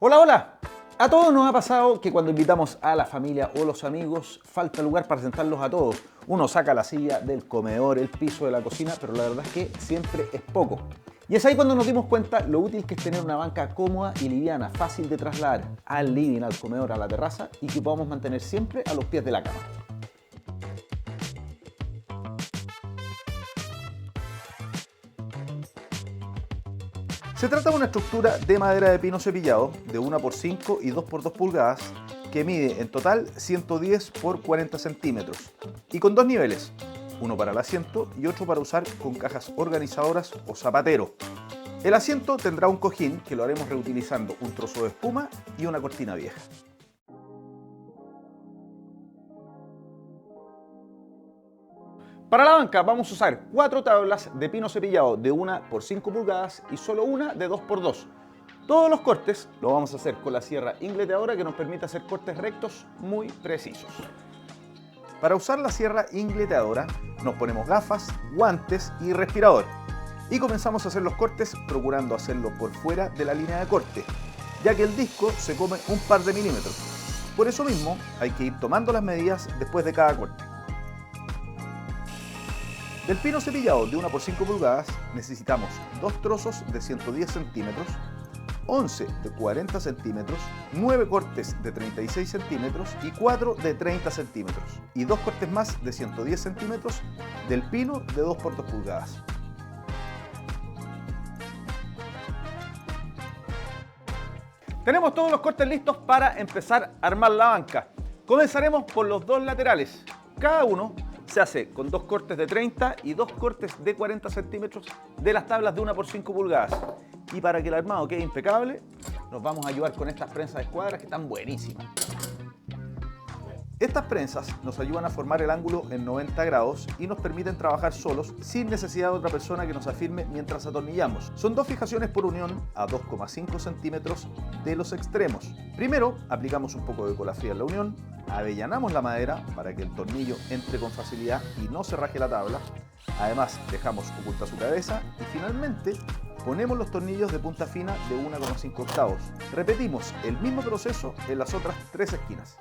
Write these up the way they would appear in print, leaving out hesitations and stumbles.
Hola, hola. A todos nos ha pasado que cuando invitamos a la familia o los amigos falta lugar para sentarlos a todos. Uno saca la silla del comedor, el piso de la cocina, pero la verdad es que siempre es poco. Y es ahí cuando nos dimos cuenta lo útil que es tener una banca cómoda y liviana, fácil de trasladar al living, al comedor, a la terraza y que podamos mantener siempre a los pies de la cama. Se trata de una estructura de madera de pino cepillado de 1x5 y 2x2 pulgadas que mide en total 110 por 40 centímetros y con dos niveles, uno para el asiento y otro para usar con cajas organizadoras o zapatero. El asiento tendrá un cojín que lo haremos reutilizando un trozo de espuma y una cortina vieja. Para la banca vamos a usar 4 tablas de pino cepillado de 1x5 pulgadas y solo una de 2x2. Todos los cortes lo vamos a hacer con la sierra ingleteadora que nos permite hacer cortes rectos muy precisos. Para usar la sierra ingleteadora nos ponemos gafas, guantes y respirador. Y comenzamos a hacer los cortes procurando hacerlo por fuera de la línea de corte, ya que el disco se come un par de milímetros. Por eso mismo hay que ir tomando las medidas después de cada corte. Del pino cepillado de 1x5 pulgadas necesitamos 2 trozos de 110 centímetros, 11 de 40 centímetros, 9 cortes de 36 centímetros y 4 de 30 centímetros y 2 cortes más de 110 centímetros del pino de 2x2 pulgadas. Tenemos todos los cortes listos para empezar a armar la banca. Comenzaremos por los dos laterales. Cada uno se hace con 2 cortes de 30 y 2 cortes de 40 centímetros de las tablas de 1x5 pulgadas. Y para que el armado quede impecable, nos vamos a ayudar con estas prensas de escuadras que están buenísimas. Estas prensas nos ayudan a formar el ángulo en 90 grados y nos permiten trabajar solos sin necesidad de otra persona que nos afirme mientras atornillamos. Son 2 fijaciones por unión a 2,5 centímetros de los extremos. Primero aplicamos un poco de cola fría en la unión, avellanamos la madera para que el tornillo entre con facilidad y no se raje la tabla. Además dejamos oculta su cabeza y finalmente ponemos los tornillos de punta fina de 1,5 octavos. Repetimos el mismo proceso en las otras 3 esquinas.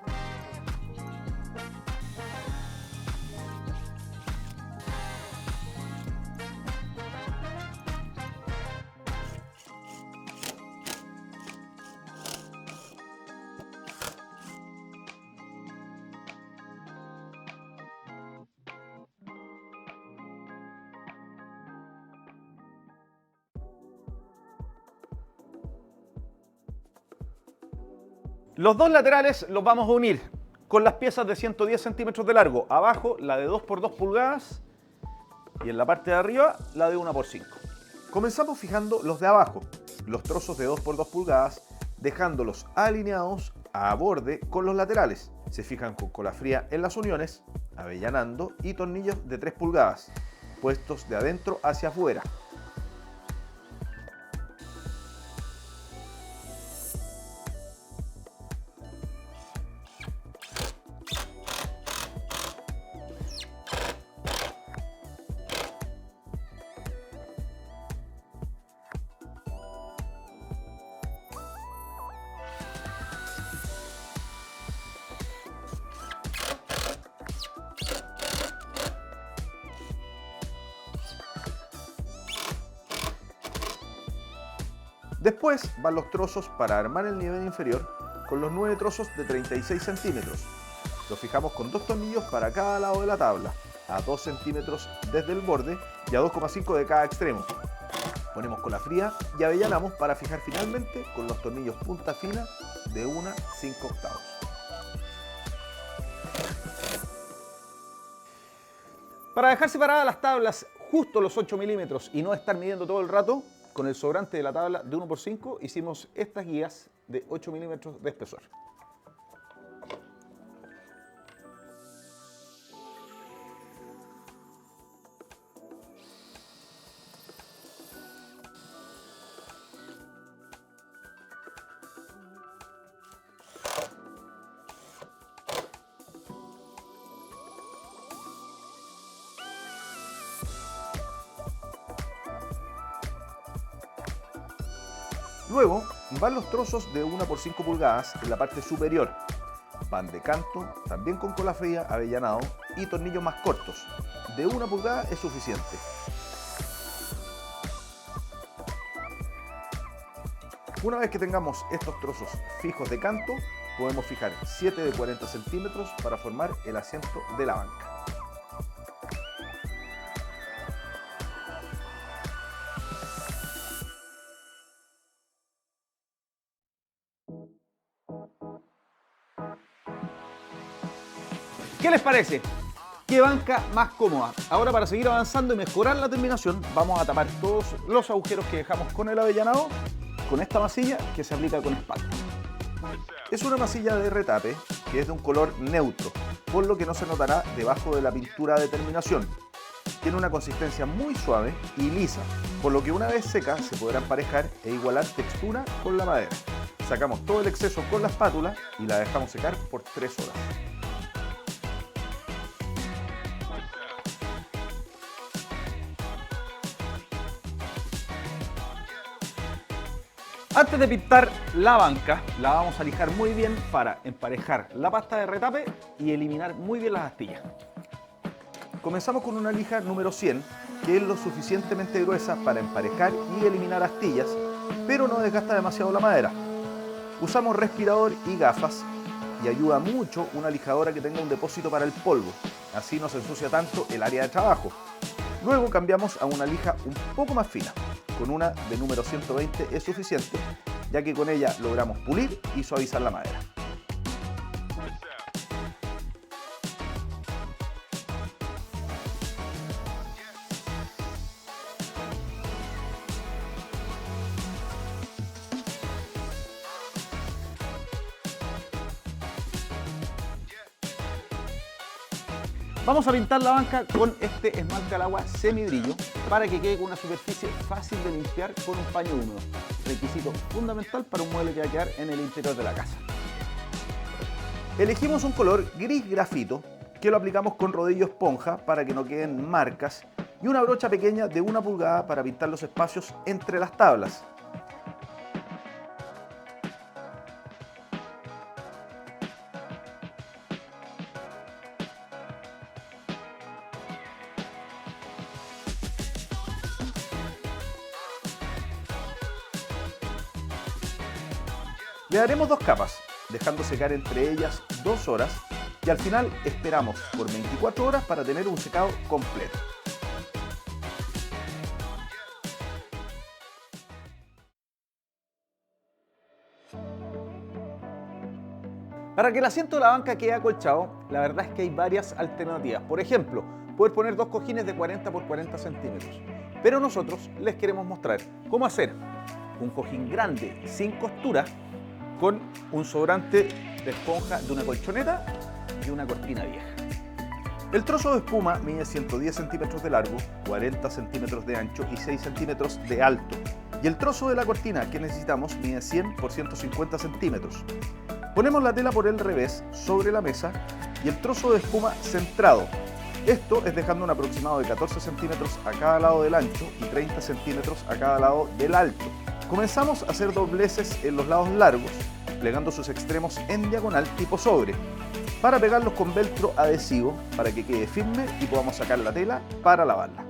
Los dos laterales los vamos a unir con las piezas de 110 centímetros de largo. Abajo la de 2x2 pulgadas y en la parte de arriba la de 1x5. Comenzamos fijando los de abajo, los trozos de 2x2 pulgadas, dejándolos alineados a borde con los laterales. Se fijan con cola fría en las uniones, avellanando y tornillos de 3 pulgadas, puestos de adentro hacia afuera. Después van los trozos para armar el nivel inferior con los 9 trozos de 36 centímetros. Los fijamos con 2 tornillos para cada lado de la tabla, a 2 centímetros desde el borde y a 2,5 de cada extremo. Ponemos cola fría y avellanamos para fijar finalmente con los tornillos punta fina de 1,5 octavos. Para dejar separadas las tablas justo los 8 milímetros y no estar midiendo todo el rato, con el sobrante de la tabla de 1x5 hicimos estas guías de 8 milímetros de espesor. Luego Van los trozos de 1 por 5 pulgadas en la parte superior. Van de canto, también con cola fría, avellanado y tornillos más cortos. De 1 pulgada es suficiente. Una vez que tengamos estos trozos fijos de canto, podemos fijar 7 de 40 centímetros para formar el asiento de la banca. ¿Qué les parece? ¿Qué banca más cómoda? Ahora, para seguir avanzando y mejorar la terminación, vamos a tapar todos los agujeros que dejamos con el avellanado con esta masilla que se aplica con espátula. Es una masilla de retape que es de un color neutro, por lo que no se notará debajo de la pintura de terminación. Tiene una consistencia muy suave y lisa, por lo que una vez seca se podrá emparejar e igualar textura con la madera. Sacamos todo el exceso con la espátula y la dejamos secar por 3 horas. Antes de pintar la banca, la vamos a lijar muy bien para emparejar la pasta de retape y eliminar muy bien las astillas. Comenzamos con una lija número 100, que es lo suficientemente gruesa para emparejar y eliminar astillas, pero no desgasta demasiado la madera. Usamos respirador y gafas y ayuda mucho una lijadora que tenga un depósito para el polvo, así no se ensucia tanto el área de trabajo. Luego cambiamos a una lija un poco más fina. Con una de número 120 es suficiente, ya que con ella logramos pulir y suavizar la madera. Vamos a pintar la banca con este esmalte al agua semibrillo para que quede con una superficie fácil de limpiar con un paño húmedo. Requisito fundamental para un mueble que va a quedar en el interior de la casa. Elegimos un color gris grafito que lo aplicamos con rodillo esponja para que no queden marcas y una brocha pequeña de 1 pulgada para pintar los espacios entre las tablas. Le daremos 2 capas, dejando secar entre ellas 2 horas y al final esperamos por 24 horas para tener un secado completo. Para que el asiento de la banca quede acolchado, la verdad es que hay varias alternativas. Por ejemplo, poder poner 2 cojines de 40 por 40 centímetros. Pero nosotros les queremos mostrar cómo hacer un cojín grande sin costura con un sobrante de esponja de una colchoneta y una cortina vieja. El trozo de espuma mide 110 centímetros de largo, 40 centímetros de ancho y 6 centímetros de alto. Y el trozo de la cortina que necesitamos mide 100 por 150 centímetros. Ponemos la tela por el revés sobre la mesa y el trozo de espuma centrado. Esto es dejando un aproximado de 14 centímetros a cada lado del ancho y 30 centímetros a cada lado del alto. Comenzamos a hacer dobleces en los lados largos, plegando sus extremos en diagonal tipo sobre, para pegarlos con velcro adhesivo para que quede firme y podamos sacar la tela para lavarla.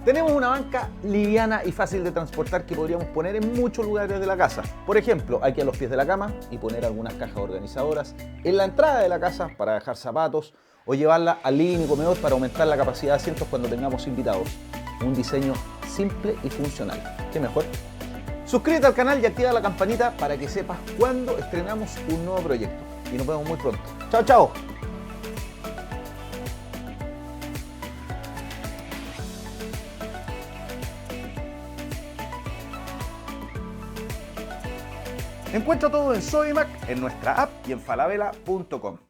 Tenemos una banca liviana y fácil de transportar que podríamos poner en muchos lugares de la casa. Por ejemplo, aquí a los pies de la cama y poner algunas cajas organizadoras en la entrada de la casa para dejar zapatos o llevarla al living y comedor para aumentar la capacidad de asientos cuando tengamos invitados. Un diseño simple y funcional. ¿Qué mejor? Suscríbete al canal y activa la campanita para que sepas cuando estrenamos un nuevo proyecto. Y nos vemos muy pronto. ¡Chao, chao! Encuentra todo en Sodimac, en nuestra app y en falabella.com.